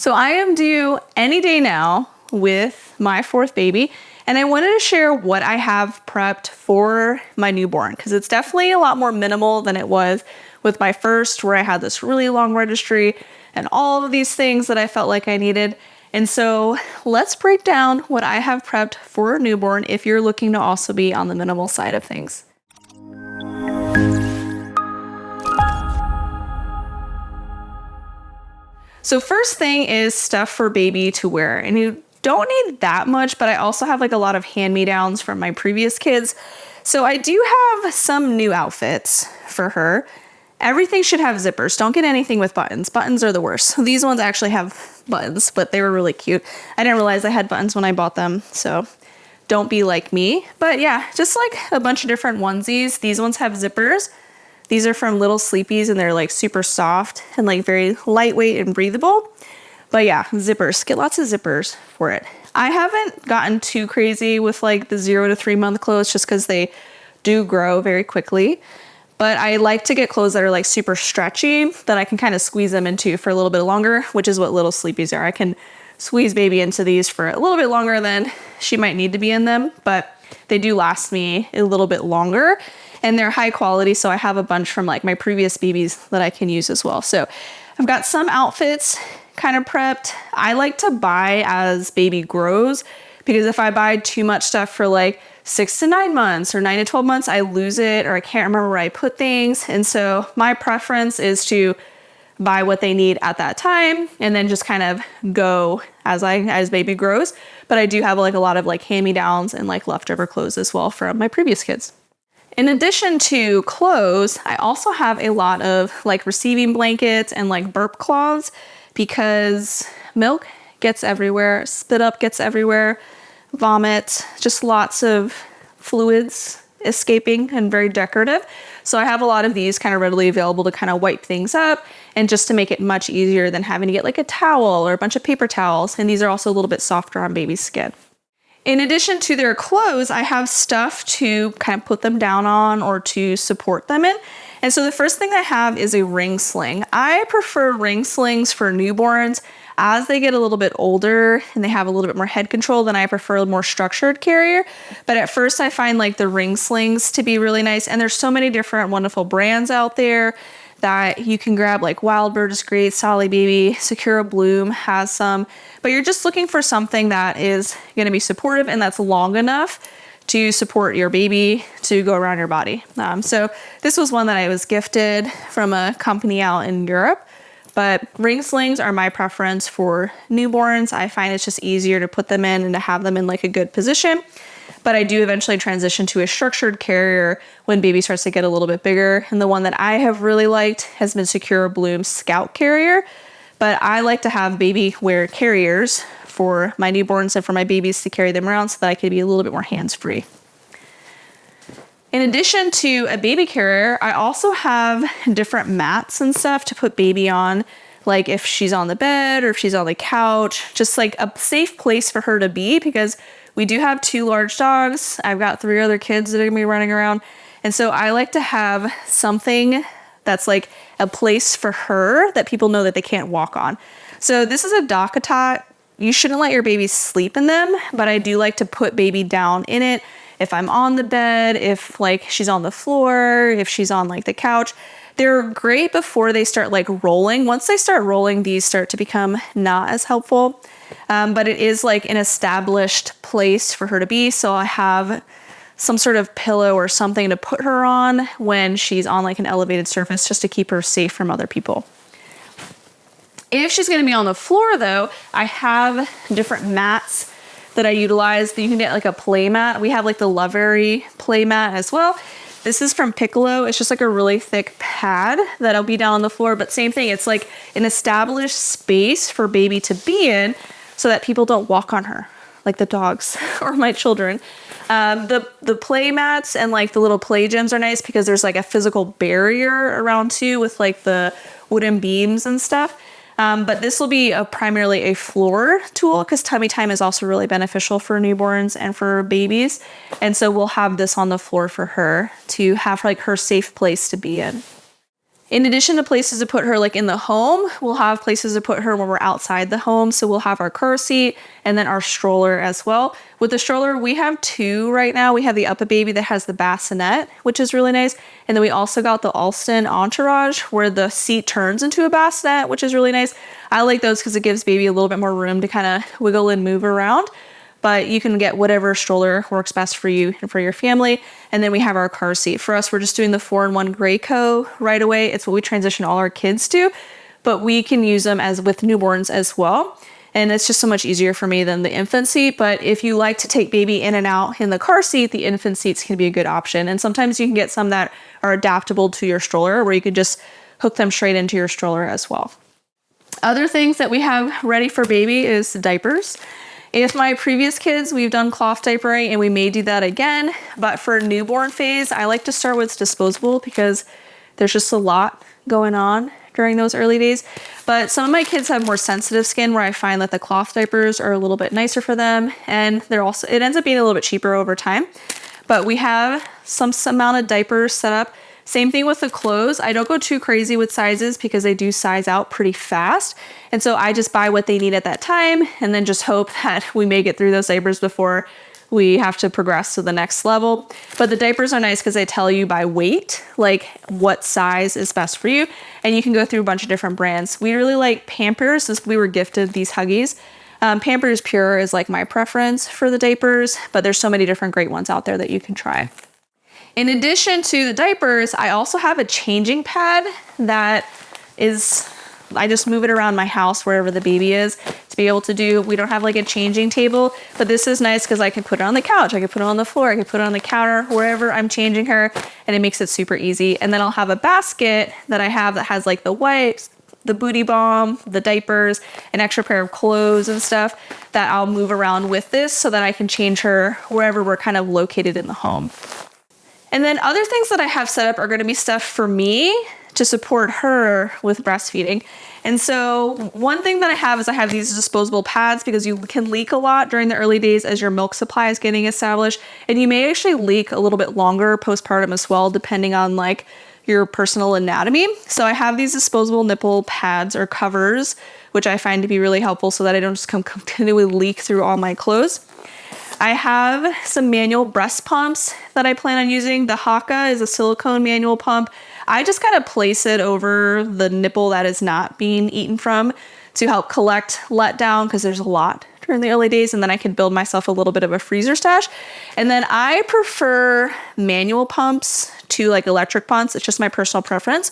So I am due any day now with my fourth baby, and I wanted to share what I have prepped for my newborn because it's definitely a lot more minimal than it was with my first, where I had this really long registry and all of these things that I felt like I needed. And so let's break down what I have prepped for a newborn if you're looking to also be on the minimal side of things. So first thing is stuff for baby to wear, and you don't need that much, but I also have like a lot of hand-me-downs from my previous kids. So I do have some new outfits for her. Everything should have zippers. Don't get anything with buttons. Buttons are the worst. These ones actually have buttons, but they were really cute. I didn't realize I had buttons when I bought them, so don't be like me. But yeah, just like a bunch of different onesies. These ones have zippers. These are from Little Sleepies, and they're like super soft and like very lightweight and breathable. But yeah, zippers. Get lots of zippers for it. I haven't gotten too crazy with like the 0 to 3 month clothes just because they do grow very quickly. But I like to get clothes that are like super stretchy that I can kind of squeeze them into for a little bit longer, which is what Little Sleepies are. I can squeeze baby into these for a little bit longer than she might need to be in them, but they do last me a little bit longer. And they're high quality, so I have a bunch from like my previous babies that I can use as well. So I've got some outfits kind of prepped. I like to buy as baby grows, because if I buy too much stuff for like 6 to 9 months or 9 to 12 months, I lose it or I can't remember where I put things. And so my preference is to buy what they need at that time and then just kind of go as baby grows. But I do have like a lot of like hand-me-downs and like leftover clothes as well from my previous kids. In addition to clothes, I also have a lot of like receiving blankets and like burp cloths, because milk gets everywhere, spit up gets everywhere, vomit, just lots of fluids escaping and very decorative. So I have a lot of these kind of readily available to kind of wipe things up and just to make it much easier than having to get like a towel or a bunch of paper towels. And these are also a little bit softer on baby's skin. In addition to their clothes, I have stuff to kind of put them down on or to support them in. And so the first thing I have is a ring sling. I prefer ring slings for newborns. As they get a little bit older and they have a little bit more head control, then I prefer a more structured carrier. But at first I find like the ring slings to be really nice. And there's so many different wonderful brands out there that you can grab. Like Wildbird is great, Solly Baby, Secura Bloom has some, but you're just looking for something that is going to be supportive and that's long enough to support your baby to go around your body. So this was one that I was gifted from a company out in Europe, but ring slings are my preference for newborns. I find it's just easier to put them in and to have them in like a good position. But I do eventually transition to a structured carrier when baby starts to get a little bit bigger. And the one that I have really liked has been Secura Bloom's Scout Carrier. But I like to have baby wear carriers for my newborns and for my babies to carry them around so that I could be a little bit more hands-free. In addition to a baby carrier, I also have different mats and stuff to put baby on. Like if she's on the bed or if she's on the couch, just like a safe place for her to be, because we do have 2 large dogs. I've got 3 other kids that are gonna be running around. And so I like to have something that's like a place for her that people know that they can't walk on. So this is a DockATot. You shouldn't let your baby sleep in them, but I do like to put baby down in it. If I'm on the bed, if like she's on the floor, if she's on like the couch. They're great before they start like rolling. Once they start rolling, these start to become not as helpful. But it is like an established place for her to be. So I have some sort of pillow or something to put her on when she's on like an elevated surface, just to keep her safe from other people. If she's gonna be on the floor though, I have different mats that I utilize. You can get like a play mat. We have like the Loveberry play mat as well. This is from Piccolo. It's just like a really thick pad that'll be down on the floor, but same thing. It's like an established space for baby to be in so that people don't walk on her, like the dogs or my children. The play mats and like the little play gyms are nice because there's like a physical barrier around too with like the wooden beams and stuff. But this will be primarily a floor tool because tummy time is also really beneficial for newborns and for babies. And so we'll have this on the floor for her to have like her safe place to be in. In addition to places to put her like in the home, we'll have places to put her when we're outside the home. So we'll have our car seat and then our stroller as well. With the stroller, we have two right now. We have the UPPAbaby that has the bassinet, which is really nice. And then we also got the Alston Entourage where the seat turns into a bassinet, which is really nice. I like those because it gives baby a little bit more room to kind of wiggle and move around. But you can get whatever stroller works best for you and for your family. And then we have our car seat. For us, we're just doing the 4-in-1 Graco right away. It's what we transition all our kids to, but we can use them as with newborns as well. And it's just so much easier for me than the infant seat. But if you like to take baby in and out in the car seat, the infant seats can be a good option. And sometimes you can get some that are adaptable to your stroller where you could just hook them straight into your stroller as well. Other things that we have ready for baby is diapers. If my previous kids, we've done cloth diapering and we may do that again, but for newborn phase, I like to start with disposable because there's just a lot going on during those early days. But some of my kids have more sensitive skin where I find that the cloth diapers are a little bit nicer for them. And it ends up being a little bit cheaper over time. But we have some amount of diapers set up. Same thing with the clothes. I don't go too crazy with sizes because they do size out pretty fast. And so I just buy what they need at that time and then just hope that we may get through those diapers before we have to progress to the next level. But the diapers are nice because they tell you by weight, like what size is best for you. And you can go through a bunch of different brands. We really like Pampers since we were gifted these Huggies. Pampers Pure is like my preference for the diapers, but there's so many different great ones out there that you can try. In addition to the diapers, I also have a changing pad that I just move it around my house wherever the baby is to be able to do. We don't have like a changing table, but this is nice because I can put it on the couch, I can put it on the floor, I can put it on the counter, wherever I'm changing her, and it makes it super easy. And then I'll have a basket that I have that has like the wipes, the booty balm, the diapers, an extra pair of clothes and stuff that I'll move around with this so that I can change her wherever we're kind of located in the home. And then other things that I have set up are going to be stuff for me to support her with breastfeeding. And so one thing that I have is I have these disposable pads because you can leak a lot during the early days as your milk supply is getting established. And you may actually leak a little bit longer postpartum as well, depending on like your personal anatomy. So I have these disposable nipple pads or covers, which I find to be really helpful so that I don't just continually leak through all my clothes. I have some manual breast pumps that I plan on using. The Haka is a silicone manual pump. I just kind of place it over the nipple that is not being eaten from to help collect letdown because there's a lot during the early days, and then I can build myself a little bit of a freezer stash. And then I prefer manual pumps to like electric pumps. It's just my personal preference.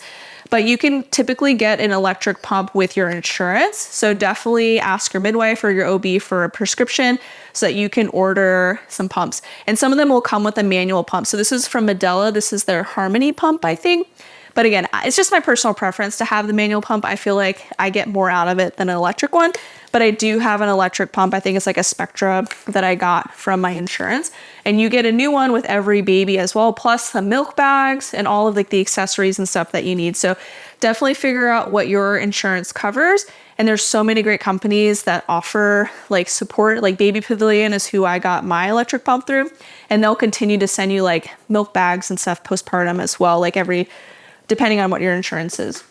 But you can typically get an electric pump with your insurance. So definitely ask your midwife or your OB for a prescription so that you can order some pumps. And some of them will come with a manual pump. So this is from Medela. This is their Harmony pump, I think. But again, it's just my personal preference to have the manual pump. I feel like I get more out of it than an electric one. But I do have an electric pump. I think it's like a Spectra that I got from my insurance. And you get a new one with every baby as well, plus the milk bags and all of like the accessories and stuff that you need. So definitely figure out what your insurance covers. And there's so many great companies that offer like support, like Baby Pavilion is who I got my electric pump through. And they'll continue to send you like milk bags and stuff postpartum as well, like depending on what your insurance is.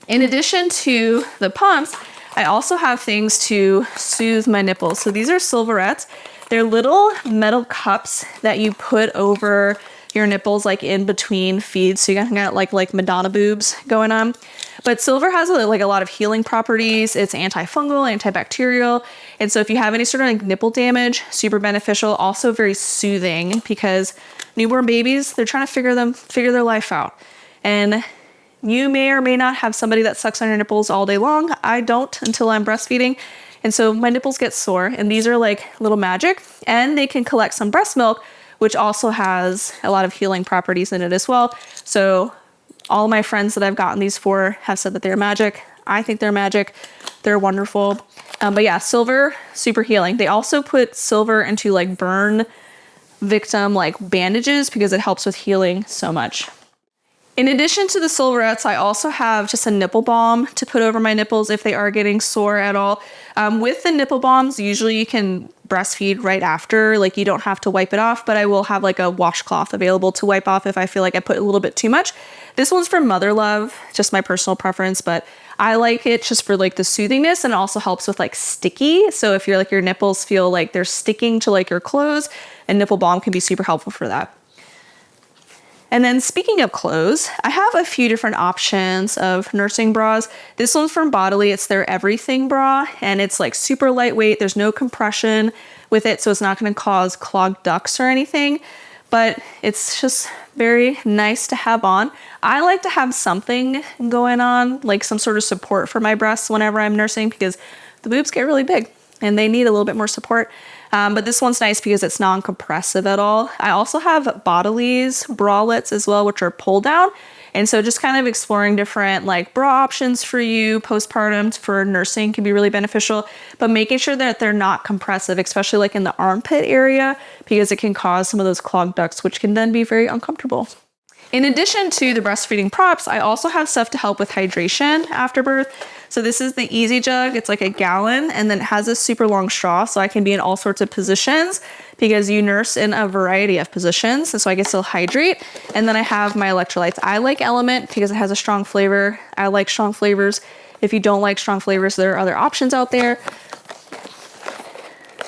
In addition to the pumps, I also have things to soothe my nipples. So these are Silverettes. They're little metal cups that you put over your nipples, like in between feeds. So you got like Madonna boobs going on. But silver has a lot of healing properties. It's antifungal, antibacterial. And so if you have any sort of like nipple damage, super beneficial. Also very soothing because newborn babies, they're trying to figure their life out. And you may or may not have somebody that sucks on your nipples all day long. I don't until I'm breastfeeding. And so my nipples get sore, and these are like little magic, and they can collect some breast milk, which also has a lot of healing properties in it as well. So all my friends that I've gotten these for have said that they're magic. I think they're magic. They're wonderful. But yeah, silver, super healing. They also put silver into like burn victim like bandages because it helps with healing so much. In addition to the silverettes, I also have just a nipple balm to put over my nipples if they are getting sore at all. With the nipple balms, usually you can breastfeed right after, like you don't have to wipe it off, but I will have like a washcloth available to wipe off if I feel like I put a little bit too much. This one's for Mother Love, just my personal preference, but I like it just for like the soothingness, and it also helps with like sticky. So if you're like your nipples feel like they're sticking to like your clothes, a nipple balm can be super helpful for that. And then speaking of clothes, I have a few different options of nursing bras. This one's from Bodily. It's their Everything bra, and it's like super lightweight. There's no compression with it, so it's not going to cause clogged ducts or anything, but it's just very nice to have on. I like to have something going on, like some sort of support for my breasts whenever I'm nursing, because the boobs get really big and they need a little bit more support. But this one's nice because it's non-compressive at all. I also have Bodily's bralettes as well, which are pull down. And so just kind of exploring different like bra options for you postpartum for nursing can be really beneficial, but making sure that they're not compressive, especially like in the armpit area, because it can cause some of those clogged ducts, which can then be very uncomfortable. In addition to the breastfeeding props, I also have stuff to help with hydration after birth. So this is the Easy Jug. It's like a gallon, and then it has a super long straw, so I can be in all sorts of positions because you nurse in a variety of positions, and so I can still hydrate. And then I have my electrolytes. I like LMNT because it has a strong flavor. I like strong flavors. If you don't like strong flavors, there are other options out there.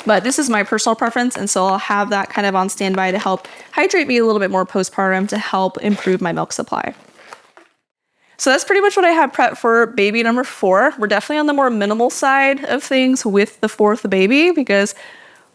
But this is my personal preference, and so I'll have that kind of on standby to help hydrate me a little bit more postpartum to help improve my milk supply. So that's pretty much what I have prepped for baby number 4. We're definitely on the more minimal side of things with the 4th baby because,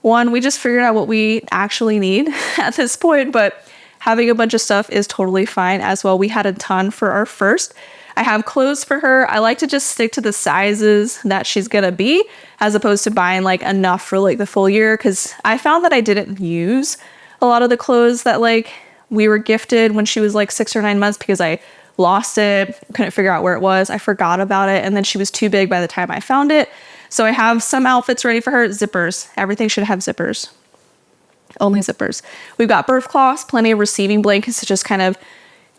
one, we just figured out what we actually need at this point, but having a bunch of stuff is totally fine as well. We had a ton for our first. I have clothes for her. I like to just stick to the sizes that she's gonna be as opposed to buying like enough for like the full year, because I found that I didn't use a lot of the clothes that like we were gifted when she was like 6 or 9 months because I lost it, couldn't figure out where it was. I forgot about it, and then she was too big by the time I found it. So I have some outfits ready for her. Zippers. Everything should have zippers. Only zippers. We've got birth cloths, plenty of receiving blankets to just kind of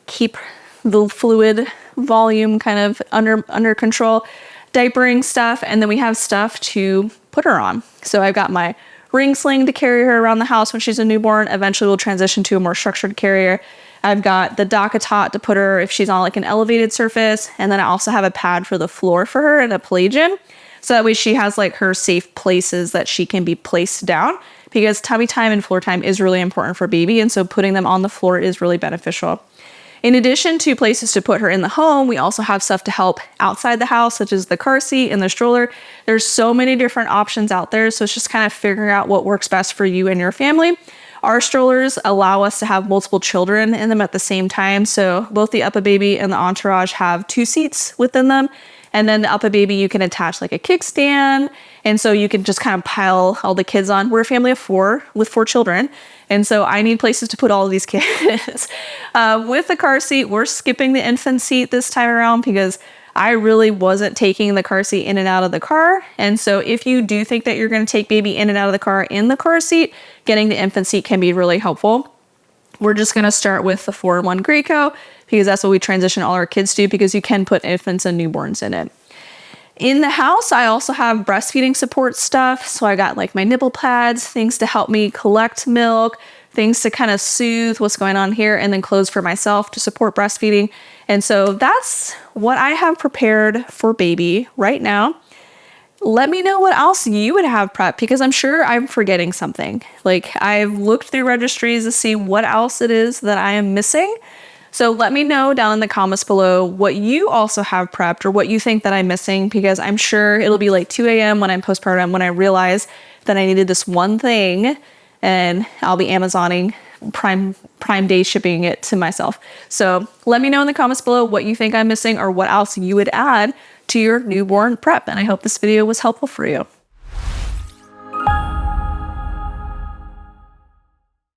keep the fluid volume kind of under control, diapering stuff, and then we have stuff to put her on. So I've got my ring sling to carry her around the house when she's a newborn. Eventually we'll transition to a more structured carrier. I've got the DockATot to put her if she's on like an elevated surface, and then I also have a pad for the floor for her and a play gym, so that way she has like her safe places that she can be placed down, because tummy time and floor time is really important for baby, and so putting them on the floor is really beneficial. In addition to places to put her in the home, we also have stuff to help outside the house, such as the car seat and the stroller. There's so many different options out there, so it's just kind of figuring out what works best for you and your family. Our strollers allow us to have multiple children in them at the same time, so both the UPPAbaby and the Entourage have 2 seats within them. And then the UPPAbaby, you can attach like a kickstand, and so you can just kind of pile all the kids on. We're a family of 4 with 4 children, and so I need places to put all of these kids. With the car seat, we're skipping the infant seat this time around because I really wasn't taking the car seat in and out of the car. And so if you do think that you're going to take baby in and out of the car in the car seat, getting the infant seat can be really helpful. We're just going to start with the 4-in-1 Graco because that's what we transition all our kids to, because you can put infants and newborns in it. In the house, I also have breastfeeding support stuff. So I got like my nipple pads, things to help me collect milk, things to kind of soothe what's going on here, and then clothes for myself to support breastfeeding. And so that's what I have prepared for baby right now. Let me know what else you would have prepped, because I'm sure I'm forgetting something. Like, I've looked through registries to see what else it is that I am missing. So let me know down in the comments below what you also have prepped or what you think that I'm missing, because I'm sure it'll be like 2 a.m. when I'm postpartum when I realize that I needed this one thing, and I'll be Amazoning prime day shipping it to myself. So let me know in the comments below what you think I'm missing or what else you would add to your newborn prep. And I hope this video was helpful for you.